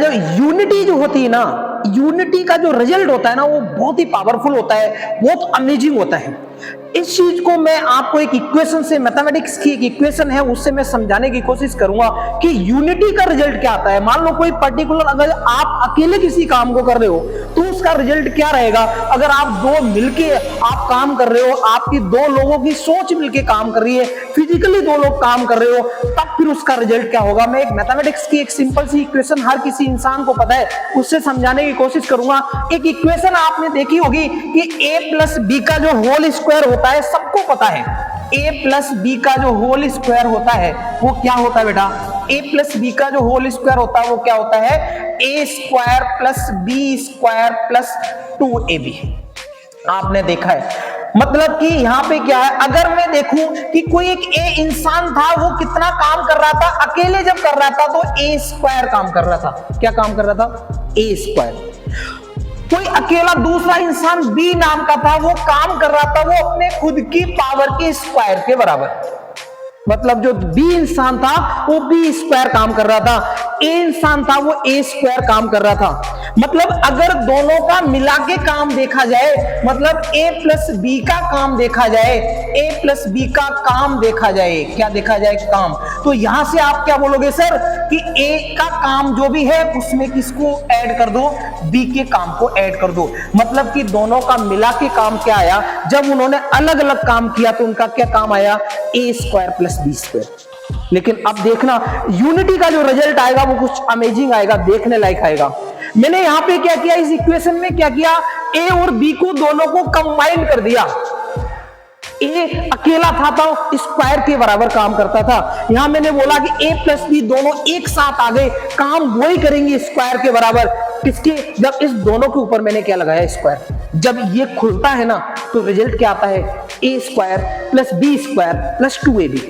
जो यूनिटी जो होती है ना, यूनिटी का जो रिजल्ट होता है ना, वो बहुत ही पावरफुल होता है, बहुत अमेजिंग होता है। इस चीज को मैं आपको एक इक्वेशन से, मैथमेटिक्स की एक इक्वेशन है उससे मैं समझाने की कोशिश करूंगा कि यूनिटी का रिजल्ट क्या आता है। मान लो कोई पर्टिकुलर, अगर आप अकेले किसी काम को कर रहे हो तो उसका रिजल्ट क्या रहेगा। अगर आप दो मिलके आप काम कर रहे हो, आपकी दो लोगों की सोच मिलके काम कर रही है, फिजिकली दो लोग काम कर रहे हो, तब फिर उसका रिजल्ट क्या होगा। मैं एक मैथमेटिक्स की एक सिंपल सी इक्वेशन हर किसी इंसान को पता है, उससे समझाने की कोशिश करूंगा। एक इक्वेशन आपने देखी होगी कि a प्लस बी का जो होल स्क्वायर होता है, सबको पता है a प्लस बी का जो होल स्क्वायर होता है वो क्या होता है बेटा। a प्लस बी का जो होल स्क्वायर होता है वो क्या होता है, a square plus B square plus 2ab। आपने देखा है, मतलब कि यहाँ पे क्या है, अगर मैं देखूं कि कोई एक ए इंसान था, वो कितना काम कर रहा था, अकेले जब कर रहा था तो ए स्क्वायर काम कर रहा था। क्या काम कर रहा था, ए स्क्वायर। कोई अकेला दूसरा इंसान बी नाम का था, वो काम कर रहा था वो अपने खुद की पावर के स्क्वायर के बराबर। मतलब जो बी इंसान था वो बी स्क्वायर काम कर रहा था, ए इंसान था वो ए स्क्वायर काम कर रहा था। मतलब अगर दोनों का मिला के काम देखा जाए, मतलब a प्लस बी का काम देखा जाए, a प्लस बी का काम देखा जाए, क्या देखा जाए, काम। तो यहां से आप क्या बोलोगे सर कि a का काम जो भी है उसमें किसको ऐड कर दो, b के काम को ऐड कर दो। मतलब कि दोनों का मिला के काम क्या आया, जब उन्होंने अलग अलग काम किया तो उनका क्या काम आया, a square plus B square. लेकिन अब देखना यूनिटी का जो रिजल्ट आएगा वो कुछ अमेजिंग आएगा, देखने लायक आएगा। मैंने यहां पे क्या किया, इस इक्वेशन में क्या किया, ए और बी को दोनों को कंबाइन कर दिया। ए अकेला था तो स्क्वायर के बराबर काम करता था, यहां मैंने बोला कि ए प्लस बी दोनों एक साथ आ गए, काम वही करेंगे स्क्वायर के बराबर। किसके, जब इस दोनों के ऊपर मैंने क्या लगाया, स्क्वायर। जब ये खुलता है ना तो रिजल्ट क्या आता है, A square plus B square plus 2ab।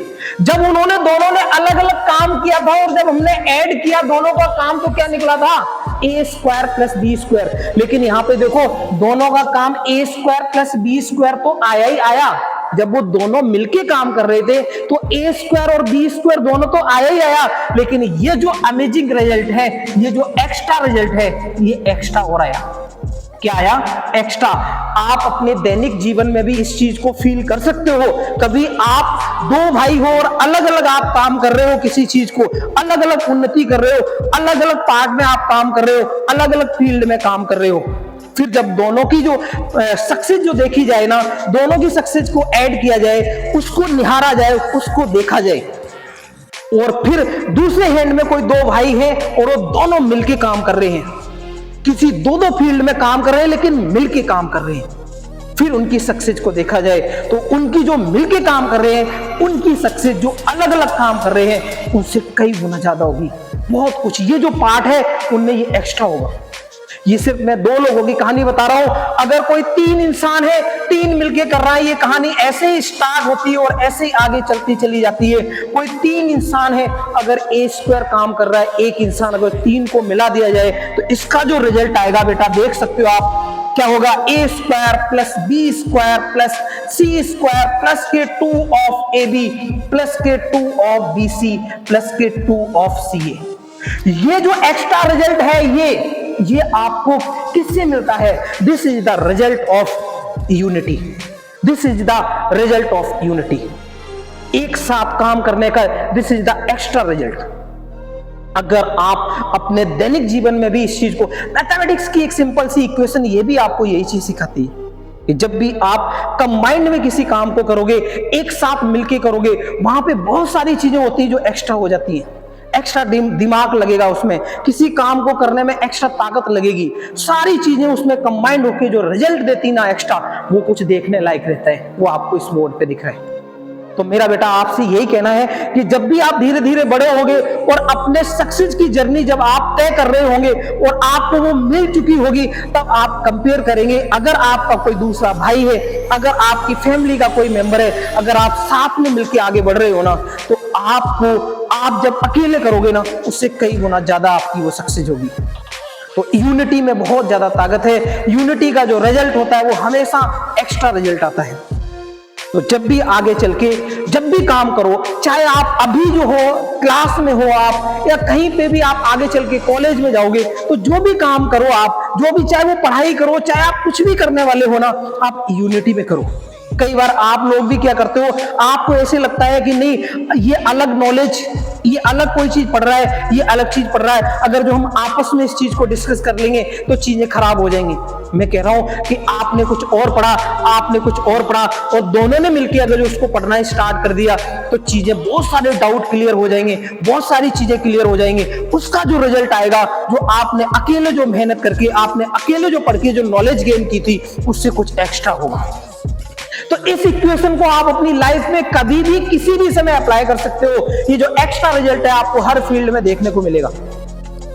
जब उन्होंने दोनों ने अलग अलग काम किया था और जब हमने ऐड किया दोनों का काम तो क्या निकला था, ए स्क्वायर प्लस बी स्क्वायर। लेकिन यहां पे देखो दोनों का काम ए स्क्वायर प्लस बी स्क्वायर तो आया ही आया, जब वो दोनों मिलके काम कर रहे थे तो ए स्क्वायर और बी स्क्वायर दोनों तो आया ही आया। लेकिन ये जो अमेजिंग रिजल्ट है, ये जो एक्स्ट्रा रिजल्ट है, ये एक्स्ट्रा हो रहा है। क्या आया, एक्स्ट्रा। आप अपने दैनिक जीवन में भी इस चीज को फील कर सकते हो। कभी आप दो भाई हो और अलग अलग आप काम कर रहे हो, किसी चीज को अलग अलग उन्नति कर रहे हो, अलग अलग पार्ट में आप काम कर रहे हो, अलग अलग फील्ड में काम कर रहे हो। फिर जब दोनों की जो सक्सेस जो देखी जाए ना, दोनों की सक्सेस को ऐड किया जाए, उसको निहारा जाए, उसको देखा जाए, और फिर दूसरे हैंड में कोई दो भाई हैं और वो दोनों मिलके काम कर रहे हैं, किसी दो दो फील्ड में काम कर रहे हैं लेकिन मिलके काम कर रहे हैं, फिर उनकी सक्सेस को देखा जाए तो उनकी जो मिलके काम कर रहे हैं उनकी सक्सेस जो अलग अलग काम कर रहे हैं उनसे कई गुना ज्यादा होगी। बहुत कुछ ये जो पार्ट है उनमें ये एक्स्ट्रा होगा। ये सिर्फ मैं दो लोगों की कहानी बता रहा हूं, अगर कोई तीन इंसान है, तीन मिलके कर रहा है, ये कहानी ऐसे ही स्टार्ट होती है और ऐसे ही आगे चलती चली जाती है। कोई तीन इंसान है, अगर ए स्क्वायर काम कर रहा है, एक इंसान, अगर तीन को मिला दिया जाए तो इसका जो रिजल्ट आएगा बेटा देख सकते हो आप, क्या होगा, A square plus B square plus C square plus के 2 ऑफ ए बी प्लस के 2 ऑफ बी सी प्लस के 2 ऑफ सी ए। ये जो एक्स्ट्रा रिजल्ट है ये आपको किससे मिलता है, this is the result of unity, this is the result of unity. एक साथ काम करने का this is the extra result. अगर आप अपने दैनिक जीवन में भी इस चीज को, मैथमेटिक्स की एक सिंपल सी इक्वेशन ये भी आपको यही चीज सिखाती है कि जब भी आप कंबाइंड में किसी काम को करोगे, एक साथ मिलके करोगे, वहां पे बहुत सारी चीजें होती है जो एक्स्ट्रा हो जाती है। एक्स्ट्रा दिमाग लगेगा उसमें, किसी काम को करने में एक्स्ट्रा ताकत लगेगी, सारी चीजें उसमें कंबाइंड होकर जो रिजल्ट देती ना एक्स्ट्रा, वो कुछ देखने लायक रहता है, वो आपको इस बोर्ड पे दिख रहा है। तो मेरा बेटा आपसे यही कहना है कि जब भी आप धीरे धीरे बड़े होंगे और अपने सक्सेस की जर्नी जब आप तय कर रहे होंगे और आपको वो मिल चुकी होगी, तब आप कंपेयर करेंगे। अगर आपका कोई दूसरा भाई है, अगर आपकी फैमिली का कोई मेंबर है, अगर आप साथ में मिलकर आगे बढ़ रहे हो ना, तो आप जब अकेले करोगे ना, उससे कई गुना ज्यादा आपकी वो सक्सेस होगी। तो यूनिटी में बहुत ज्यादा ताकत है। यूनिटी का जो रिजल्ट होता है वो हमेशा एक्स्ट्रा रिजल्ट आता है। तो जब भी आगे चल के जब भी काम करो, चाहे आप अभी जो हो क्लास में हो आप, या कहीं पे भी आप आगे चल के कॉलेज में जाओगे, तो जो भी काम करो आप, जो भी, चाहे वो पढ़ाई करो, चाहे आप कुछ भी करने वाले हो ना, आप यूनिटी में करो। कई बार आप लोग भी क्या करते हो, आपको ऐसे लगता है कि नहीं ये अलग नॉलेज, ये अलग कोई चीज पढ़ रहा है, ये अलग चीज पढ़ रहा है, अगर जो हम आपस में इस चीज को डिस्कस कर लेंगे तो चीजें खराब हो जाएंगी। मैं कह रहा हूं कि आपने कुछ और पढ़ा, आपने कुछ और पढ़ा, और दोनों ने मिलकर अगर उसको पढ़ना स्टार्ट कर दिया तो चीजें, बहुत सारे डाउट क्लियर हो जाएंगे, बहुत सारी चीजें क्लियर हो जाएंगे। उसका जो रिजल्ट आएगा, जो आपने अकेले जो मेहनत करके, आपने अकेले जो पढ़ के जो नॉलेज गेन की थी, उससे कुछ एक्स्ट्रा होगा। तो इस इक्वेशन को आप अपनी लाइफ में कभी भी किसी भी समय अप्लाई कर सकते हो। ये जो एक्स्ट्रा रिजल्ट है आपको हर फील्ड में देखने को मिलेगा।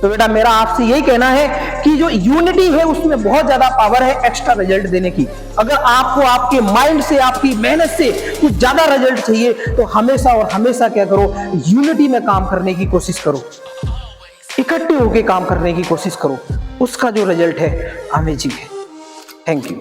तो बेटा मेरा आपसे यही कहना है कि जो यूनिटी है उसमें बहुत ज्यादा पावर है एक्स्ट्रा रिजल्ट देने की। अगर आपको आपके माइंड से, आपकी मेहनत से कुछ ज्यादा रिजल्ट चाहिए तो हमेशा और हमेशा क्या करो, यूनिटी में काम करने की कोशिश करो, इकट्ठे होकर काम करने की कोशिश करो। उसका जो रिजल्ट है अमेजिंग है। Thank you.